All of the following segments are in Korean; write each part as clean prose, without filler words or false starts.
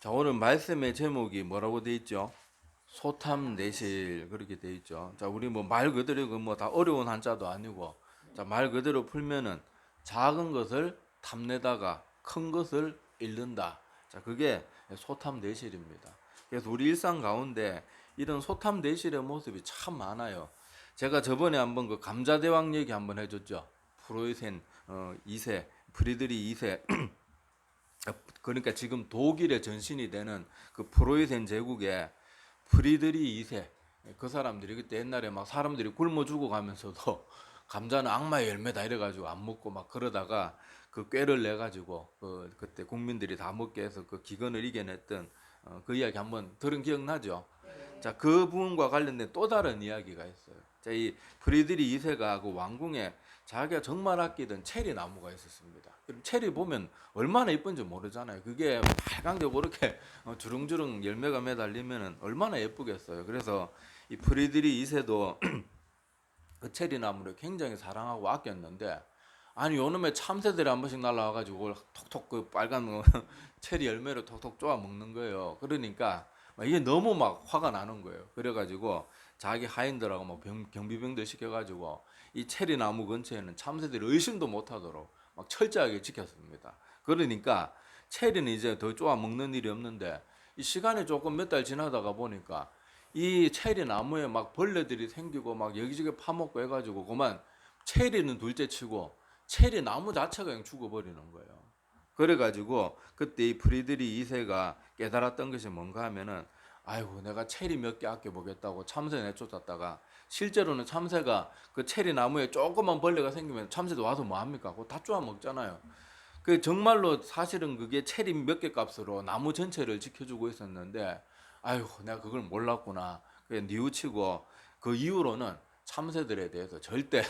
자, 오늘 말씀의 제목이 뭐라고 돼 있죠? 소탐내실 그렇게 돼 있죠. 자, 우리 뭐 말 그대로 뭐 다 어려운 한자도 아니고, 자, 말 그대로 풀면은 작은 것을 탐내다가 큰 것을 잃는다. 자, 그게 소탐내실입니다. 그래서 우리 일상 가운데 이런 소탐내실의 모습이 참 많아요. 제가 저번에 한번 그 감자대왕 얘기 한번 해줬죠. 프로이센 2세, 프리드리 2세. 그러니까 지금 독일의 전신이 되는 그 프로이센 제국의 프리드리 2세, 그 사람들이 그때 옛날에 막 사람들이 굶어 죽어가면서도 감자는 악마의 열매다 이래가지고 안 먹고 막 그러다가 그 꾀를 내 가지고 그때 국민들이 다 먹게 해서 그 기근을 이겨냈던 그 이야기 한번 들은 기억나죠? 자, 그 부분과 관련된 또 다른 이야기가 있어요. 자, 이 프리드리 2세가 그 왕궁에 자기가 정말 아끼던 체리 나무가 있었습니다. 체리 보면 얼마나 예쁜지 모르잖아요. 그게 빨간게 그렇게 주렁주렁 열매가 매달리면 얼마나 예쁘겠어요. 그래서 이 프리드리 2세도 그 체리 나무를 굉장히 사랑하고 아꼈는데, 아니 요놈의 참새들이 한 번씩 날라와가지고 그걸 톡톡 그 빨간 체리 열매를 톡톡 쪼아 먹는 거예요. 그러니까 이게 너무 막 화가 나는 거예요. 그래가지고 자기 하인들하고 막 경비병들 시켜가지고 이 체리 나무 근처에는 참새들이 의심도 못하도록 막 철저하게 지켰습니다. 그러니까 체리는 이제 더 쪼아 먹는 일이 없는데, 이 시간이 조금 몇 달 지나다가 보니까 이 체리 나무에 막 벌레들이 생기고 막 여기저기 파먹고 해가지고 그만 체리는 둘째치고 체리 나무 자체가 그냥 죽어버리는 거예요. 그래가지고 그때 이 프리드리 2세가 깨달았던 것이 뭔가 하면은, 아이고 내가 체리 몇 개 아껴보겠다고 참새 내쫓았다가 실제로는 참새가 그 체리 나무에 조그만 벌레가 생기면 참새도 와서 뭐 합니까? 그거 다 쪼아 먹잖아요. 그 정말로 사실은 그게 체리 몇 개 값으로 나무 전체를 지켜주고 있었는데, 아유 내가 그걸 몰랐구나. 그래 뉘우치고 그 이후로는 참새들에 대해서 절대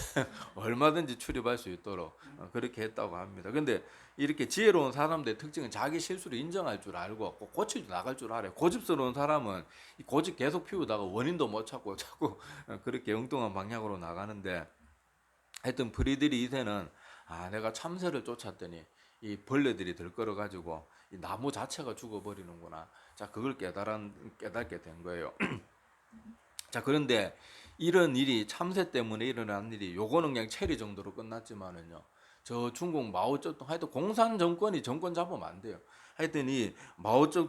얼마든지 출입할 수 있도록 그렇게 했다고 합니다. 근데 이렇게 지혜로운 사람들의 특징은 자기 실수를 인정할 줄 알고 꼭 고치고 나갈 줄 알아요. 고집스러운 사람은 이 고집 계속 피우다가 원인도 못 찾고 자꾸 그렇게 엉뚱한 방향으로 나가는데, 하여튼 프리드리 2세는 내가 참새를 쫓았더니 이 벌레들이 들끓어 가지고 이 나무 자체가 죽어버리는구나. 자, 그걸 깨닫게 된 거예요. 자, 그런데 이런 일이 참새 때문에 일어난 일이 요거는 그냥 체리 정도로 끝났지만은요. 저 중국 마오쩌둥 하여튼 공산 정권이 정권 잡으면 안 돼요. 하여튼 이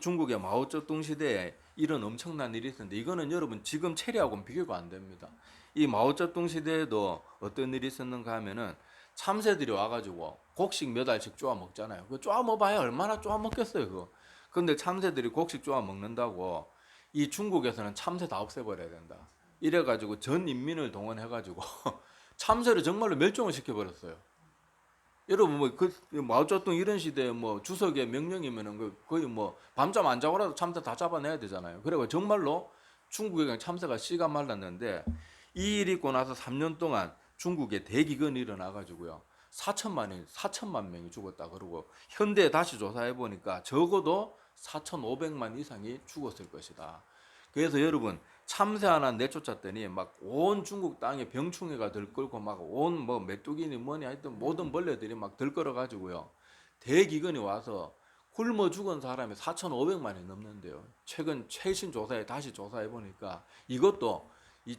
중국의 마오쩌둥 시대에 이런 엄청난 일이 있었는데, 이거는 여러분 지금 체리하고는 비교가 안 됩니다. 이 마오쩌둥 시대에도 어떤 일이 있었는가 하면은 참새들이 와가지고 곡식 몇 알씩 쪼아 먹잖아요. 그 쪼아 먹어봐야 얼마나 쪼아 먹겠어요, 그거. 근데 참새들이 곡식 쪼아 먹는다고 이 중국에서는 참새 다 없애버려야 된다. 이래가지고 전 인민을 동원해가지고 참새를 정말로 멸종을 시켜버렸어요. 여러분 뭐그 마오쩌둥 이런 시대에 뭐 주석의 명령이면은 그 거의 뭐 밤잠 안 자고라도 참새 다 잡아내야 되잖아요. 그래가 정말로 중국에 그냥 참새가 씨가 말랐는데, 이 일이 있고 나서 3년 동안 중국에 대기근이 일어나가지고요. 4천만 명이 죽었다 그러고, 현대에 다시 조사해 보니까 적어도 4,500만 이상이 죽었을 것이다. 그래서 여러분 참새 하나 내쫓았더니 막 온 중국 땅에 병충해가 들끓고 막 온 뭐 메뚜기니 뭐니 하여튼 모든 벌레들이 막 들끓어 가지고요. 대기근이 와서 굶어 죽은 사람이 4,500만이 넘는데요. 최근 최신 조사에 다시 조사해 보니까 이것도 이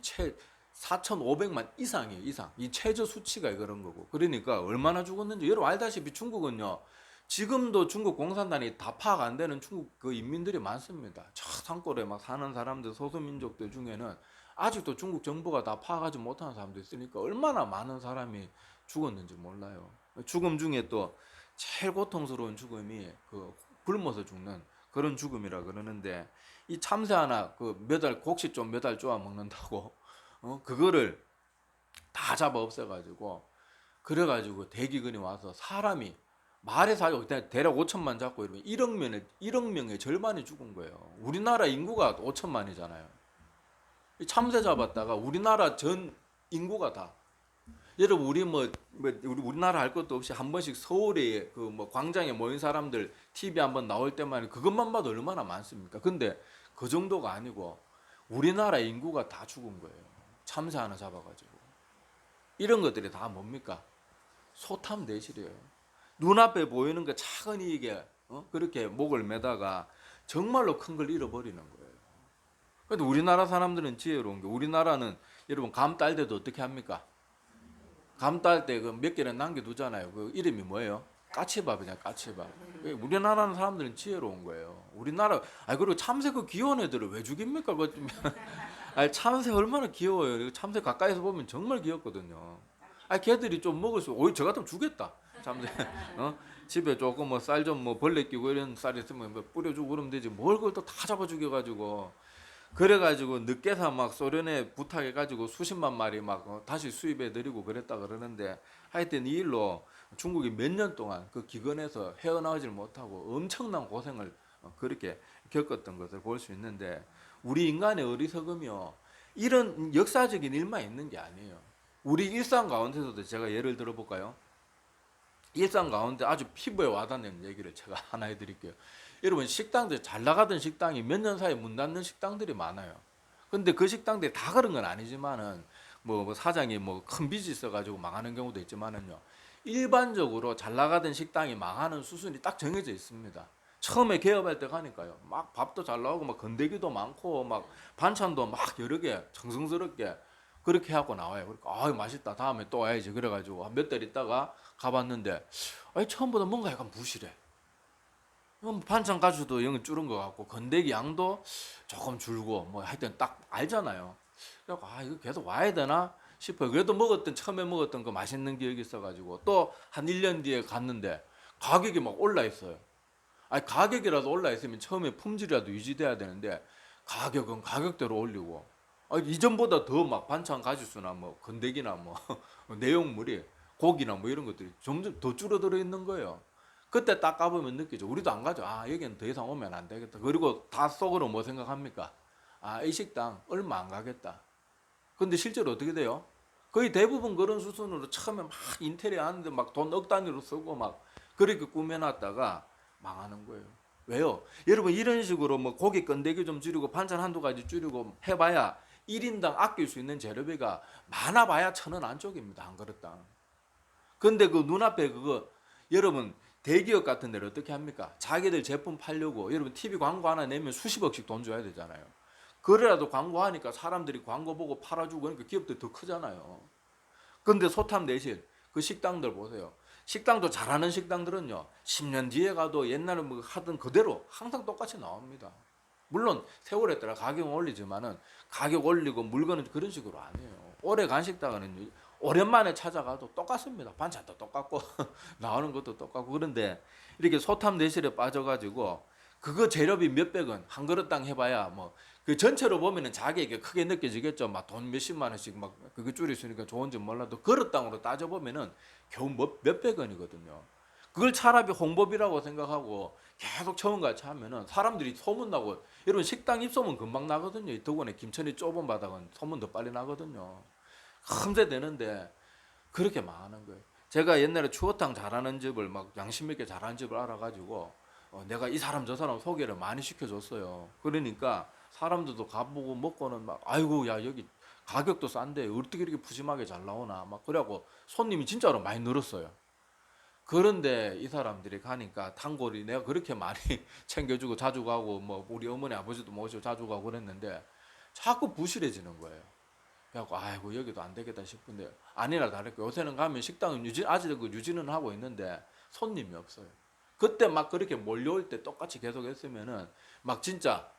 4,500만 이상이에요. 이상. 이 최저 수치가 그런 거고. 그러니까 얼마나 죽었는지 여러분 알다시피 중국은요. 지금도 중국 공산당이 다 파악 안 되는 중국 그 인민들이 많습니다. 저 산골에 막 사는 사람들, 소수민족들 중에는 아직도 중국 정부가 다 파악하지 못하는 사람도 있으니까 얼마나 많은 사람이 죽었는지 몰라요. 죽음 중에 또 제일 고통스러운 죽음이 그 굶어서 죽는 그런 죽음이라 그러는데, 이 참새 하나 그 몇 알 곡식 좀 몇 알 쪼아 먹는다고 그거를 다 잡아 없애가지고, 그래가지고 대기근이 와서 사람이 말에 사고 대략 5천만 잡고 이러면 1억 명의 절반이 죽은 거예요. 우리나라 인구가 5천만이잖아요. 참새 잡았다가 우리나라 전 인구가 다. 여러분 우리 우리나라 할 것도 없이 한 번씩 서울에 그 뭐 광장에 모인 사람들 TV 한번 나올 때만 그것만 봐도 얼마나 많습니까? 근데 그 정도가 아니고 우리나라 인구가 다 죽은 거예요. 참새 하나 잡아가지고. 이런 것들이 다 뭡니까? 소탐내실이에요. 눈앞에 보이는 그 작은 이익에 그렇게 목을 매다가 정말로 큰 걸 잃어버리는 거예요. 근데 우리나라 사람들은 지혜로운 게, 우리나라는 여러분 감 딸 때도 어떻게 합니까? 감 딸 때 그 몇 개는 남겨두잖아요. 그 이름이 뭐예요? 까치밥이잖아요. 까치밥. 우리나라는 사람들은 지혜로운 거예요. 우리나라, 그리고 참새 그 귀여운 애들을 왜 죽입니까? 참새 얼마나 귀여워요. 참새 가까이서 보면 정말 귀엽거든요. 걔들이 좀 먹을 수, 오히려 저 같으면 주겠다. 참새. 집에 조금 뭐 쌀 좀 뭐 벌레 끼고 이런 쌀 있으면 뭐 뿌려주고 그러면 되지. 뭘 그걸 또 다 잡아 죽여가지고. 그래가지고 늦게서 막 소련에 부탁해가지고 수십만 마리 막 다시 수입해 드리고 그랬다 그러는데, 하여튼 이 일로 중국이 몇 년 동안 그 기근에서 헤어나오질 못하고 엄청난 고생을 그렇게 겪었던 것을 볼 수 있는데, 우리 인간의 어리석음이요, 이런 역사적인 일만 있는 게 아니에요. 우리 일상 가운데서도 제가 예를 들어볼까요? 일상 가운데 아주 피부에 와닿는 얘기를 제가 하나 해드릴게요. 여러분, 식당들, 잘 나가던 식당이 몇 년 사이에 문 닫는 식당들이 많아요. 근데 그 식당들이 다 그런 건 아니지만은 뭐 사장이 뭐 큰 빚이 있어가지고 망하는 경우도 있지만은요, 일반적으로 잘 나가던 식당이 망하는 수순이 딱 정해져 있습니다. 처음에 개업할 때 가니까요, 막 밥도 잘 나오고 막 건더기도 많고 막 반찬도 막 여러 개 정성스럽게 그렇게 하고 나와요. 그러니까 맛있다, 다음에 또 와야지. 그래가지고 몇 달 있다가 가봤는데, 처음보다 뭔가 약간 부실해. 반찬 가수도 영 줄은 것 같고 건더기 양도 조금 줄고 뭐 하여튼 딱 알잖아요. 그래서 이거 계속 와야 되나 싶어요. 그래도 처음에 먹었던 그 맛있는 기억이 있어가지고 또 한 1년 뒤에 갔는데 가격이 막 올라 있어요. 가격이라도 올라 있으면 처음에 품질이라도 유지돼야 되는데 가격은 가격대로 올리고, 이전보다 더 막 반찬 가짓수나 뭐 건더기나 뭐 내용물이 고기나 뭐 이런 것들이 점점 더 줄어들어 있는 거예요. 그때 딱 가보면 느끼죠. 우리도 안 가죠. 여기는 더 이상 오면 안 되겠다. 그리고 다 속으로 뭐 생각합니까? 이 식당 얼마 안 가겠다. 근데 실제로 어떻게 돼요? 거의 대부분 그런 수순으로 처음에 막 인테리어 하는데 막 돈 억 단위로 쓰고 막 그렇게 꾸며놨다가 망하는 거예요. 왜요? 여러분, 이런 식으로 뭐 고기 건더기 좀 줄이고 반찬 한두 가지 줄이고 해봐야 1인당 아낄 수 있는 재료비가 많아봐야 1,000원 안쪽입니다. 한 그릇당. 근데 그 눈앞에 그거, 여러분 대기업 같은 데를 어떻게 합니까? 자기들 제품 팔려고 여러분 TV 광고 하나 내면 수십억씩 돈 줘야 되잖아요. 그래라도 광고하니까 사람들이 광고 보고 팔아주고, 그러니까 기업들 더 크잖아요. 근데 소탐 내실 그 식당들 보세요. 식당도 잘하는 식당들은요, 10년 뒤에 가도 옛날에 뭐 하던 그대로 항상 똑같이 나옵니다. 물론 세월에 따라 가격은 올리지만은 가격 올리고 물건은 그런 식으로 안 해요. 오래 간 식당은 오랜만에 찾아가도 똑같습니다. 반찬도 똑같고 나오는 것도 똑같고. 그런데 이렇게 소탐 내실에 빠져가지고 그거 재료비 몇백 원 한 그릇당 해봐야 뭐 그 전체로 보면은 자기에게 크게 느껴지겠죠. 막 돈 몇십만 원씩 막 그거 줄였으니까 좋은지 몰라도 그릇당으로 따져 보면은 겨우 몇백 원이거든요. 그걸 차라리 홍보비라고 생각하고 계속 처음같이 하면은 사람들이 소문나고, 여러분 식당 입소문 금방 나거든요. 이 덕분에 김천이 좁은 바닥은 소문 더 빨리 나거든요. 흠새 되는데 그렇게 망하는 거예요. 제가 옛날에 추어탕 잘하는 집을, 막 양심 있게 잘하는 집을 알아가지고 내가 이 사람 저 사람 소개를 많이 시켜줬어요. 그러니까 사람들도 가보고 먹고는 막 아이고 야 여기 가격도 싼데 어떻게 이렇게 푸짐하게 잘 나오나 막 그래갖고 손님이 진짜로 많이 늘었어요. 그런데 이 사람들이 가니까 단골이 내가 그렇게 많이 챙겨주고 자주 가고 뭐 우리 어머니 아버지도 모시고 자주 가고 그랬는데 자꾸 부실해지는 거예요. 그래갖고 아이고 여기도 안 되겠다 싶은데 아니나 다를까 요새는 가면 식당은 아직 그 유지는 하고 있는데 손님이 없어요. 그때 막 그렇게 몰려올 때 똑같이 계속 했으면은 막 진짜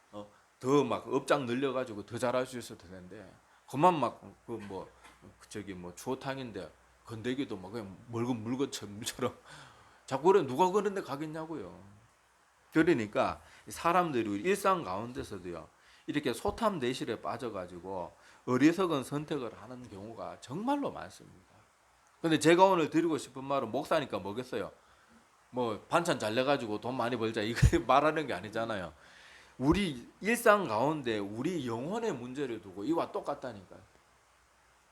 더 막 업장 늘려가지고 더 잘할 수 있을 텐데, 그만 막 그 뭐 저기 뭐 추어탕인데 건더기도 막 그냥 묽은 물건처럼 자꾸 그래. 누가 그런데 가겠냐고요. 그러니까 사람들이 일상 가운데서도요, 이렇게 소탐 내실에 빠져가지고 어리석은 선택을 하는 경우가 정말로 많습니다. 근데 제가 오늘 드리고 싶은 말은, 목사니까 뭐겠어요? 뭐 반찬 잘 내가지고 돈 많이 벌자 이거 말하는 게 아니잖아요. 우리 일상 가운데 우리 영혼의 문제를 두고 이와 똑같다니까요.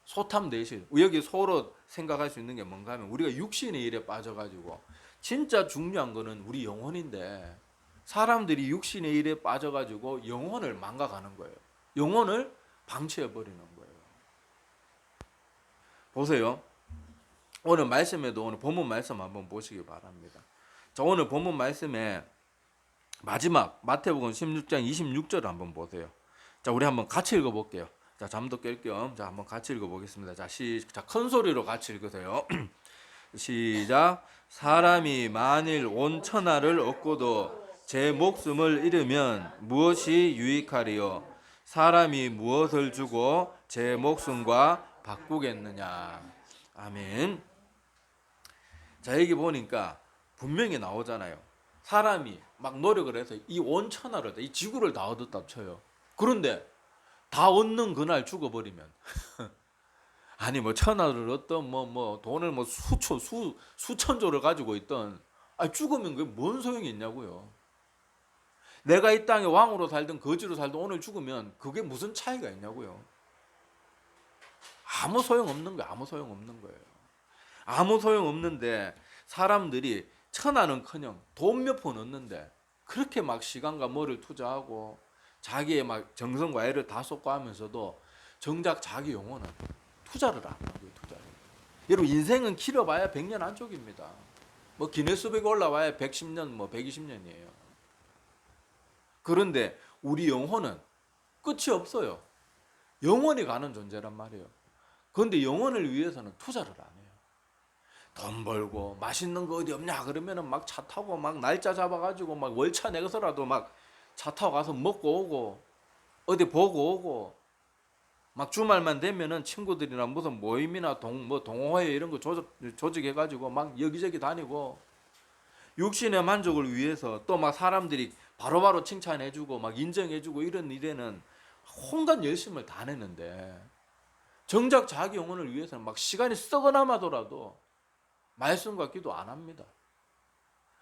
소탐 내실. 여기 서로 생각할 수 있는 게 뭔가 하면, 우리가 육신의 일에 빠져가지고 진짜 중요한 거는 우리 영혼인데 사람들이 육신의 일에 빠져가지고 영혼을 망가가는 거예요. 영혼을 방치해버리는 거예요. 보세요. 오늘 말씀에도, 오늘 본문 말씀 한번 보시기 바랍니다. 자, 오늘 본문 말씀에 마지막 마태복음 16장 26절을 한번 보세요. 자, 우리 한번 같이 읽어볼게요. 자, 잠도 깰 겸, 자, 한번 같이 읽어보겠습니다. 자, 큰 소리로 같이 읽으세요. 시작. 사람이 만일 온 천하를 얻고도 제 목숨을 잃으면 무엇이 유익하리요? 사람이 무엇을 주고 제 목숨과 바꾸겠느냐? 아멘. 자, 여기 보니까 분명히 나오잖아요. 사람이 막 노력을 해서 이 온 천하를, 이 지구를 다 얻었다 쳐요. 그런데 다 얻는 그날 죽어버리면 아니 뭐 천하를 얻던 뭐 돈을 뭐 수천조를 가지고 있던, 아니 죽으면 그게 뭔 소용이 있냐고요. 내가 이 땅에 왕으로 살든 거지로 살든 오늘 죽으면 그게 무슨 차이가 있냐고요. 아무 소용 없는 거예요. 아무 소용 없는 거예요. 아무 소용 없는데 사람들이 천하는커녕 돈 몇 푼 얻는데 그렇게 막 시간과 뭐를 투자하고 자기의 막 정성과 애를 다 쏟고 하면서도 정작 자기 영혼은 투자를 안 하고요. 투자를. 여러분 인생은 길어봐야 100년 안쪽입니다. 뭐 기네스북에 올라와야 110년 뭐 120년이에요. 그런데 우리 영혼은 끝이 없어요. 영원히 가는 존재란 말이에요. 그런데 영혼을 위해서는 투자를 안 해요. 돈 벌고 맛있는 거 어디 없냐 그러면은 막 차 타고 막 날짜 잡아가지고 막 월차 내서라도 막 차 타고 가서 먹고 오고 어디 보고 오고, 막 주말만 되면은 친구들이랑 무슨 모임이나 동호회 이런 거 조직해가지고 막 여기저기 다니고 육신의 만족을 위해서 또 막 사람들이 바로바로 칭찬해주고 막 인정해주고 이런 일에는 온갖 열심을 다 내는데 정작 자기 영혼을 위해서는 막 시간이 썩어남아더라도 말씀과 기도 안 합니다.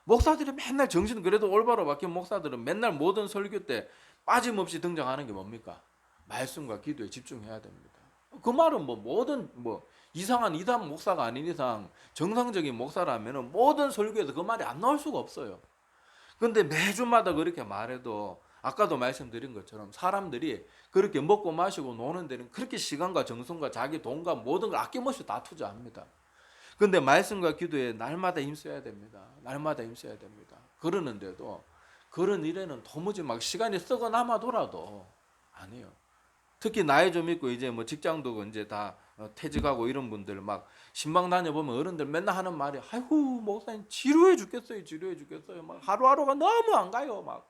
목사들이 맨날 정신 그래도 올바로 박힌 목사들은 맨날 모든 설교 때 빠짐없이 등장하는 게 뭡니까? 말씀과 기도에 집중해야 됩니다. 그 말은 뭐 모든 뭐 이상한 이단 목사가 아닌 이상 정상적인 목사라면은 모든 설교에서 그 말이 안 나올 수가 없어요. 그런데 매주마다 그렇게 말해도 아까도 말씀드린 것처럼 사람들이 그렇게 먹고 마시고 노는 데는 그렇게 시간과 정성과 자기 돈과 모든 걸 아낌없이 다 투자합니다. 그런데 말씀과 기도에 날마다 힘써야 됩니다. 날마다 힘써야 됩니다. 그러는데도 그런 일에는 도무지 막 시간이 썩어 남아도라도 안 해요. 특히 나이 좀 있고 이제 뭐 직장도 이제 다 퇴직하고 이런 분들 막 신방 다녀보면 어른들 맨날 하는 말이 아이고 목사님 지루해 죽겠어요. 지루해 죽겠어요. 막 하루하루가 너무 안 가요. 막.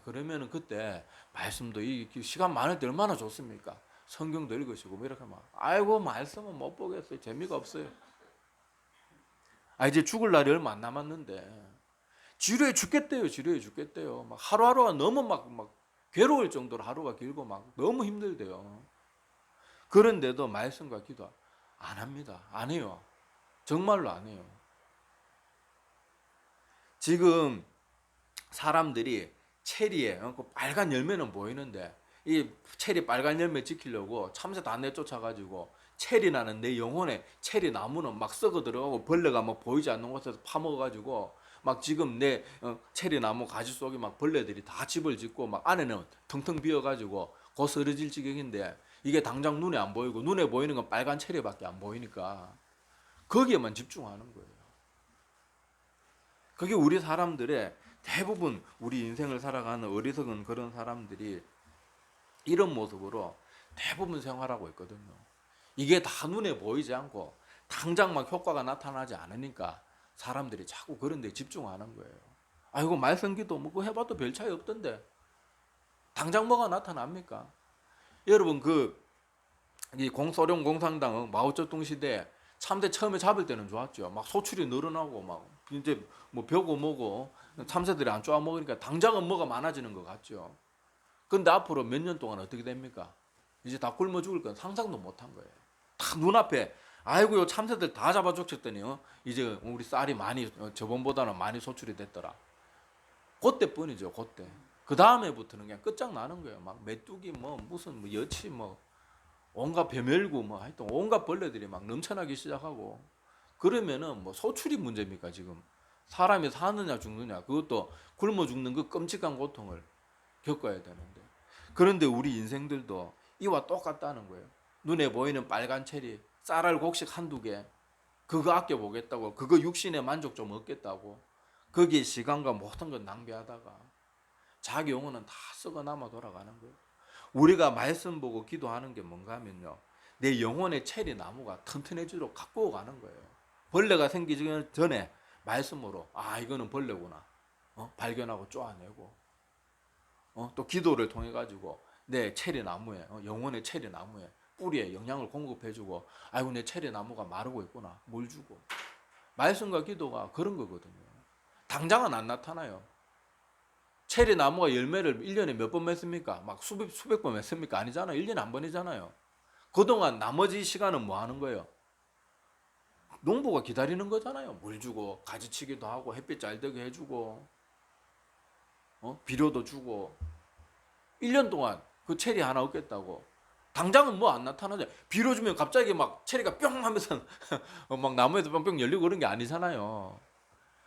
그러면은 그때 말씀도 이 시간 많을 때 얼마나 좋습니까? 성경도 읽으시고 뭐 이렇게 막 아이고 말씀은 못 보겠어요. 재미가 없어요. 이제 죽을 날이 얼마 안 남았는데 지루해 죽겠대요. 지루해 죽겠대요. 막 하루하루가 너무 막 괴로울 정도로 하루가 길고 막 너무 힘들대요. 그런데도 말씀과 기도 안 합니다. 안 해요. 정말로 안 해요. 지금 사람들이 체리에 빨간 열매는 보이는데 이 체리 빨간 열매 지키려고 참새 다 내쫓아가지고 체리 나는 내 영혼에 체리 나무는 막 썩어 들어가고 벌레가 막 보이지 않는 곳에서 파먹어가지고 막 지금 내 체리 나무 가지 속에 막 벌레들이 다 집을 짓고 막 안에는 텅텅 비어가지고 곧 쓰러질 지경인데 이게 당장 눈에 안 보이고 눈에 보이는 건 빨간 체리밖에 안 보이니까 거기에만 집중하는 거예요. 그게 우리 사람들의 대부분 우리 인생을 살아가는 어리석은 그런 사람들이 이런 모습으로 대부분 생활하고 있거든요. 이게 다 눈에 보이지 않고 당장 막 효과가 나타나지 않으니까 사람들이 자꾸 그런 데 집중하는 거예요. 아이고 말썽기도 뭐 그거 해봐도 별 차이 없던데 당장 뭐가 나타납니까? 여러분 이 소련 공산당 마오쩌둥 시대 참새 처음에 잡을 때는 좋았죠. 막 소출이 늘어나고 막 이제 뭐 벼고 뭐고 참새들이 안 쪼아 먹으니까 당장은 뭐가 많아지는 것 같죠. 근데 앞으로 몇 년 동안 어떻게 됩니까? 이제 다 굶어 죽을 건 상상도 못한 거예요. 딱 눈앞에 아이고 요 참새들 다 잡아 죽였더니 이제 우리 쌀이 많이 저번보다는 많이 소출이 됐더라. 그때뿐이죠. 그때. 그 다음에부터는 그냥 끝장나는 거예요. 막 메뚜기 뭐 무슨 뭐 여치 뭐 온갖 배멸구 뭐 하여튼 온갖 벌레들이 막 넘쳐나기 시작하고 그러면은 뭐 소출이 문제입니까 지금? 사람이 사느냐 죽느냐 그것도 굶어 죽는 그 끔찍한 고통을 겪어야 되는데 그런데 우리 인생들도 이와 똑같다는 거예요. 눈에 보이는 빨간 체리 쌀알 곡식 한두 개 그거 아껴보겠다고 그거 육신의 만족 좀 얻겠다고 거기에 시간과 모든 걸 낭비하다가 자기 영혼은 다 썩어 남아 돌아가는 거예요. 우리가 말씀 보고 기도하는 게 뭔가 하면요, 내 영혼의 체리 나무가 튼튼해지도록 가꾸어 가는 거예요. 벌레가 생기기 전에 말씀으로 이거는 벌레구나 발견하고 쪼아내고 또 기도를 통해 가지고 내 체리 나무에 영혼의 체리 나무에 뿌리에 영양을 공급해주고 아이고 내 체리 나무가 마르고 있구나 물 주고. 말씀과 기도가 그런 거거든요. 당장은 안 나타나요. 체리 나무가 열매를 1년에 몇 번 맺습니까? 막 수백 번 맺습니까? 아니잖아요. 1년에 한 번이잖아요. 그동안 나머지 시간은 뭐 하는 거예요? 농부가 기다리는 거잖아요. 물 주고 가지치기도 하고 햇빛 잘 되게 해주고 비료도 주고. 1년 동안 그 체리 하나 얻겠다고 당장은 뭐 안 나타나죠. 비료 주면 갑자기 막 체리가 뿅 하면서 막 나무에서 뿅뿅 열리고 그런 게 아니잖아요.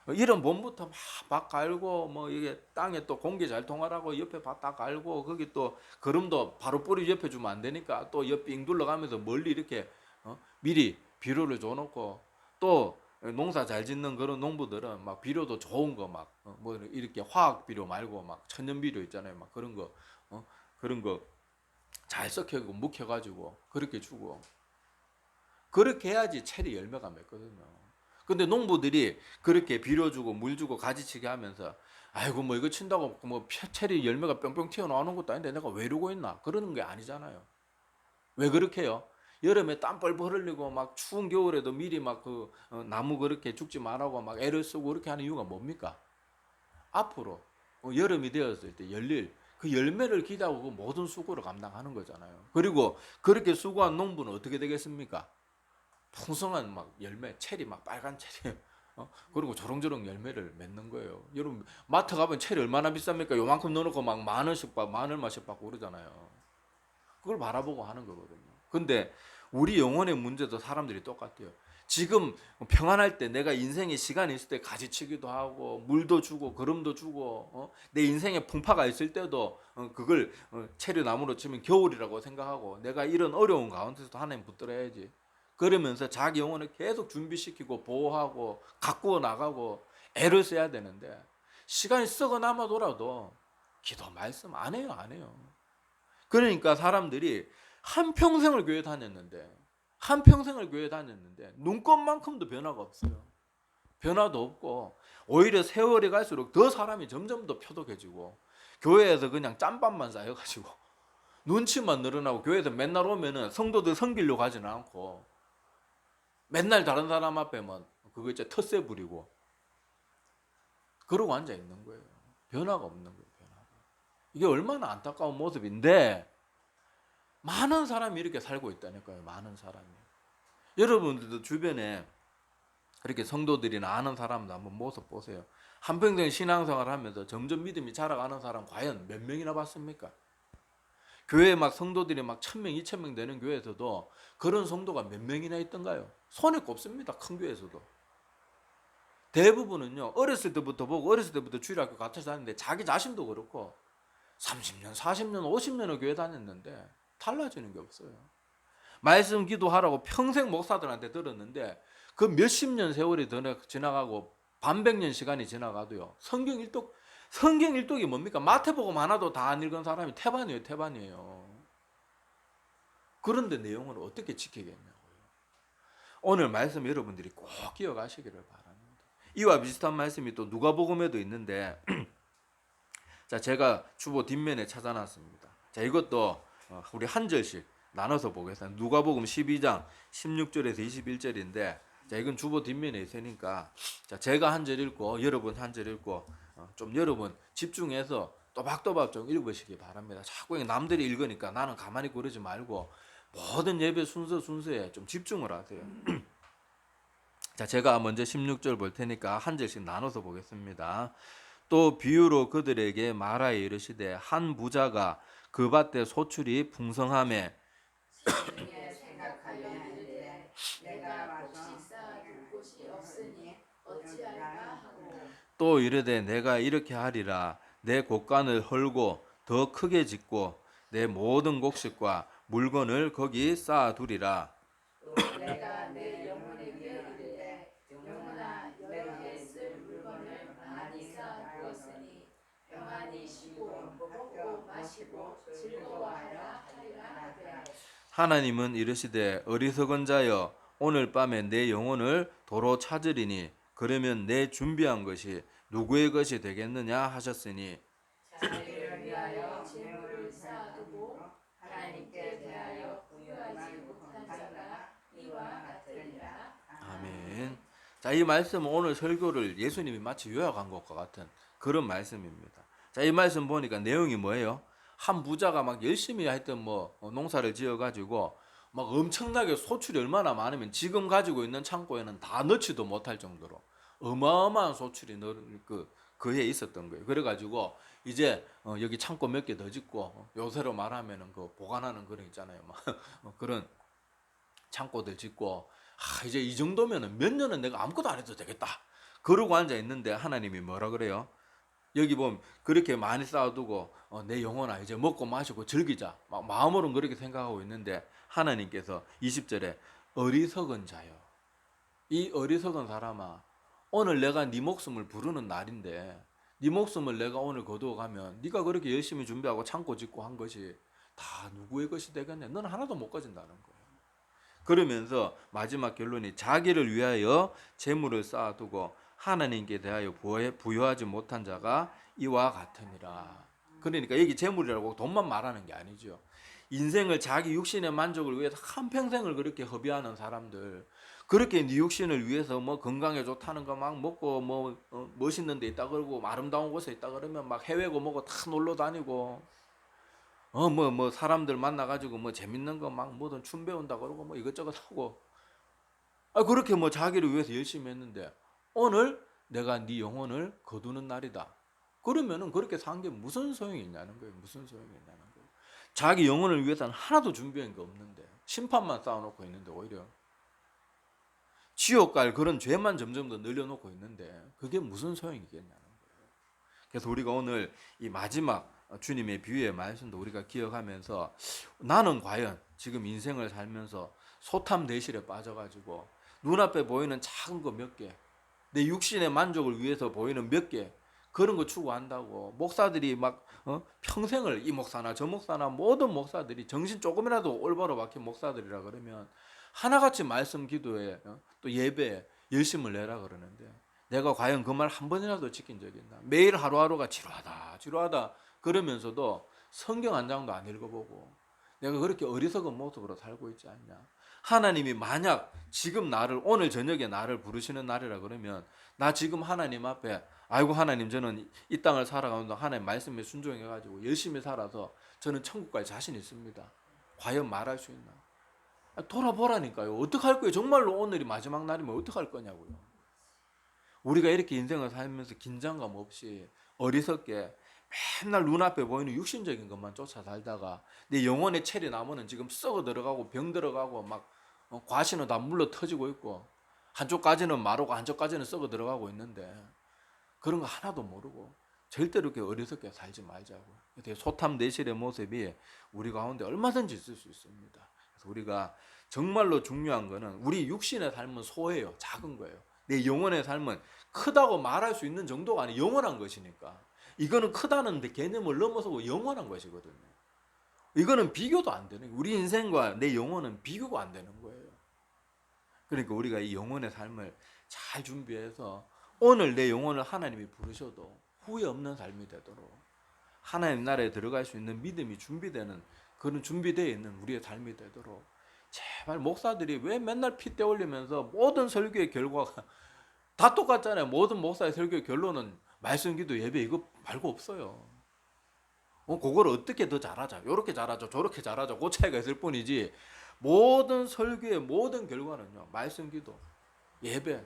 이런 몸부터 막 갈고 뭐 이게 땅에 또 공기 잘 통하라고 옆에 다 갈고 거기 또 거름도 바로 뿌리 옆에 주면 안 되니까 또 옆 빙 둘러가면서 멀리 이렇게 미리 비료를 줘놓고 또 농사 잘 짓는 그런 농부들은 막 비료도 좋은 거 막 뭐 이렇게 화학 비료 말고 막 천연 비료 있잖아요. 막 그런 거 그런 거 잘 섞여고 묵혀가지고 그렇게 주고. 그렇게 해야지 체리 열매가 맺거든요. 근데 농부들이 그렇게 비료 주고 물 주고 가지치기 하면서 아이고 뭐 이거 친다고 뭐 체리 열매가 뿅뿅 튀어나오는 것도 아닌데 내가 왜 이러고 있나 그러는 게 아니잖아요. 왜 그렇게 해요? 여름에 땀 뻘뻘 흘리고 막 추운 겨울에도 미리 막 그 나무 그렇게 죽지 말라고 막 애를 쓰고 그렇게 하는 이유가 뭡니까? 앞으로 여름이 되었을 때 열릴 그 열매를 기대하고 그 모든 수고를 감당하는 거잖아요. 그리고 그렇게 수고한 농부는 어떻게 되겠습니까? 풍성한 막 열매, 체리 막 빨간 체리, 그리고 조롱조롱 열매를 맺는 거예요. 여러분 마트 가면 체리 얼마나 비쌉니까? 요만큼 넣어놓고 막 만 원씩 받고 만 얼마씩 받고 그러잖아요. 그걸 바라보고 하는 거거든요. 근데 우리 영혼의 문제도 사람들이 똑같아요. 지금 평안할 때 내가 인생에 시간이 있을 때 가지치기도 하고 물도 주고 거름도 주고 내 인생에 풍파가 있을 때도 그걸 체리 나무로 치면 겨울이라고 생각하고 내가 이런 어려운 가운데서도 하나님 붙들어야지. 그러면서 자기 영혼을 계속 준비시키고 보호하고 가꾸어 나가고 애를 써야 되는데 시간이 썩어 남아돌아도 기도 말씀 안 해요, 안 해요. 그러니까 사람들이 한평생을 교회 다녔는데 눈꽃만큼도 변화가 없어요. 변화도 없고 오히려 세월이 갈수록 더 사람이 점점 더 표독해지고 교회에서 그냥 짬밥만 쌓여가지고 눈치만 늘어나고 교회에서 맨날 오면은 성도들 섬기려고 하지는 않고 맨날 다른 사람 앞에만 그거 있죠 텃세 부리고 그러고 앉아 있는 거예요. 변화가 없는 거예요. 변화가. 이게 얼마나 안타까운 모습인데 많은 사람이 이렇게 살고 있다니까요. 많은 사람이. 여러분들도 주변에 그렇게 성도들이나 아는 사람도 한번 모습 보세요. 한평생 신앙생활을 하면서 점점 믿음이 자라가는 사람 과연 몇 명이나 봤습니까? 교회에 막 성도들이 막 1000명, 2000명 되는 교회에서도 그런 성도가 몇 명이나 있던가요? 손에 꼽습니다. 큰 교회에서도. 대부분은요. 어렸을 때부터 보고 어렸을 때부터 주일학교 같이 다녔는데 자기 자신도 그렇고 30년, 40년, 50년을 교회 다녔는데 달라지는 게 없어요. 말씀 기도하라고 평생 목사들한테 들었는데 그 몇십 년 세월이 지나가고 반백년 시간이 지나가도요. 성경 일독이 뭡니까? 마태복음 하나도 다 안 읽은 사람이 태반이에요. 그런데 내용을 어떻게 지키겠냐고요. 오늘 말씀 여러분들이 꼭 기억하시기를 바랍니다. 이와 비슷한 말씀이 또 누가복음에도 있는데 자, 제가 주보 뒷면에 찾아놨습니다. 자, 이것도 우리 한 절씩 나눠서 보겠습니다. 누가복음 12장 16절에서 21절인데 자, 이건 주보 뒷면에 있으니까 자, 제가 한 절 읽고 여러분 한 절 읽고 좀 여러분 집중해서 또박또박 좀 읽으시기 바랍니다. 자꾸 남들이 읽으니까 나는 가만히 그러지 말고 모든 예배 순서에 좀 집중을 하세요. 자, 제가 먼저 16절 볼 테니까 한 절씩 나눠서 보겠습니다. 또 비유로 그들에게 말하여 이르시되 한 부자가 그 밭에 소출이 풍성함에 생각하여 이르되 내가 곡식 쌓아둘 곳이 없으니 어찌할까 하고 또 이르되 내가 이렇게 하리라 내 곡간을 헐고 더 크게 짓고 내 모든 곡식과 물건을 거기 쌓아두리라. 내가 내 영혼에게 이르되 영혼아 여기에 쓸 물건을 많이 쌓아두었으니 평안히 쉬고 마시고 즐거워하라 하리라 하되 하나님은 이르시되 어리석은 자여 오늘 밤에 내 영혼을 도로 찾으리니 그러면 내 준비한 것이 누구의 것이 되겠느냐 하셨으니 자기를 위하여 재물을 쌓아두고 하나님께 대하여 부유하지 못한 자가 이와 같으리라. 아멘. 자, 이 말씀은 오늘 설교를 예수님이 마치 요약한 것과 같은 그런 말씀입니다. 자, 이 말씀 보니까 내용이 뭐예요? 한 부자가 막 열심히 하여튼 뭐 농사를 지어 가지고 막 엄청나게 소출이 얼마나 많으면 지금 가지고 있는 창고에는 다 넣지도 못할 정도로 어마어마한 소출이 그에 있었던 거예요. 그래 가지고 이제 여기 창고 몇 개 더 짓고 요새로 말하면은 그 보관하는 그런 있잖아요. 막 그런 창고들 짓고 이제 이 정도면은 몇 년은 내가 아무것도 안 해도 되겠다. 그러고 앉아 있는데 하나님이 뭐라 그래요? 여기 보면 그렇게 많이 쌓아두고 내 영혼아 이제 먹고 마시고 즐기자. 막 마음으로는 그렇게 생각하고 있는데 하나님께서 20절에 어리석은 자요. 이 어리석은 사람아, 오늘 내가 네 목숨을 부르는 날인데 네 목숨을 내가 오늘 거두어가면 네가 그렇게 열심히 준비하고 창고 짓고 한 것이 다 누구의 것이 되겠냐? 너는 하나도 못 가진다는 거예요. 그러면서 마지막 결론이 자기를 위하여 재물을 쌓아두고 하나님께 대하여 부여하지 못한 자가 이와 같으니라. 그러니까 여기 재물이라고 돈만 말하는 게 아니죠. 인생을 자기 육신의 만족을 위해서 한평생을 그렇게 허비하는 사람들, 그렇게 네 육신을 위해서 뭐 건강에 좋다는 거 막 먹고 뭐 멋있는 데 있다 그러고 아름다운 곳에 있다 그러면 막 해외고 뭐고 다 놀러 다니고 뭐 사람들 만나 가지고 뭐 재밌는 거 막 뭐든 춤 배운다 그러고 뭐 이것저것 하고 그렇게 뭐 자기를 위해서 열심히 했는데 오늘 내가 네 영혼을 거두는 날이다. 그러면은 그렇게 산 게 무슨 소용이 있냐는 거예요. 무슨 소용이 있냐는 거예요. 자기 영혼을 위해서는 하나도 준비한 게 없는데 심판만 쌓아놓고 있는데 오히려 지옥 갈 그런 죄만 점점 더 늘려놓고 있는데 그게 무슨 소용이겠냐는 거예요. 그래서 우리가 오늘 이 마지막 주님의 비유의 말씀도 우리가 기억하면서 나는 과연 지금 인생을 살면서 소탐 대실에 빠져가지고 눈앞에 보이는 작은 거 몇 개, 내 육신의 만족을 위해서 보이는 몇 개, 그런 거 추구한다고 목사들이 막 평생을 이 목사나 저 목사나 모든 목사들이 정신 조금이라도 올바로 박힌 목사들이라 그러면 하나같이 말씀 기도에 또 예배에 열심을 내라 그러는데 내가 과연 그 말 한 번이라도 지킨 적이 있나? 매일 하루하루가 지루하다 그러면서도 성경 한 장도 안 읽어보고 내가 그렇게 어리석은 모습으로 살고 있지 않냐? 하나님이 만약 지금 나를 오늘 저녁에 나를 부르시는 날이라 그러면 나 지금 하나님 앞에 아이고 하나님 저는 이 땅을 살아가면서 하나님 말씀에 순종해 가지고 열심히 살아서 저는 천국 갈 자신 있습니다. 과연 말할 수 있나? 돌아보라니까요. 어떡할 거예요? 정말로 오늘이 마지막 날이면 어떡할 거냐고요. 우리가 이렇게 인생을 살면서 긴장감 없이 어리석게 맨날 눈앞에 보이는 육신적인 것만 쫓아 살다가 내 영혼의 체리 나무는 지금 썩어 들어가고 병 들어가고 막 과신은 다 물러 터지고 있고 한쪽까지는 마르고 한쪽까지는 썩어 들어가고 있는데 그런 거 하나도 모르고 절대로 이렇게 어리석게 살지 말자고. 소탐 내실의 모습이 우리 가운데 얼마든지 있을 수 있습니다. 그래서 우리가 정말로 중요한 거는 우리 육신의 삶은 소예요. 작은 거예요. 내 영혼의 삶은 크다고 말할 수 있는 정도가 아니라 영원한 것이니까. 이거는 크다는 개념을 넘어서고 영원한 것이거든요. 이거는 비교도 안 되는 거예요. 우리 인생과 내 영혼은 비교가 안 되는 거예요. 그러니까 우리가 이 영혼의 삶을 잘 준비해서 오늘 내 영혼을 하나님이 부르셔도 후회 없는 삶이 되도록 하나님 나라에 들어갈 수 있는 믿음이 준비되는 그런 준비되어 있는 우리의 삶이 되도록 제발 목사들이 왜 맨날 핏대 올리면서 모든 설교의 결과가 다 똑같잖아요. 모든 목사의 설교의 결론은 말씀 기도 예배 이거 말고 없어요. 그걸 어떻게 더 잘하자, 요렇게 잘하자, 저렇게 잘하자, 그 차이가 있을 뿐이지 모든 설교의 모든 결과는요 말씀 기도 예배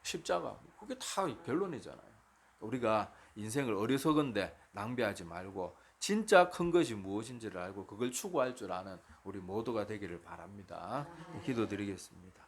십자가 그게 다 결론이잖아요. 우리가 인생을 어리석은데 낭비하지 말고 진짜 큰 것이 무엇인지를 알고 그걸 추구할 줄 아는 우리 모두가 되기를 바랍니다. 기도드리겠습니다.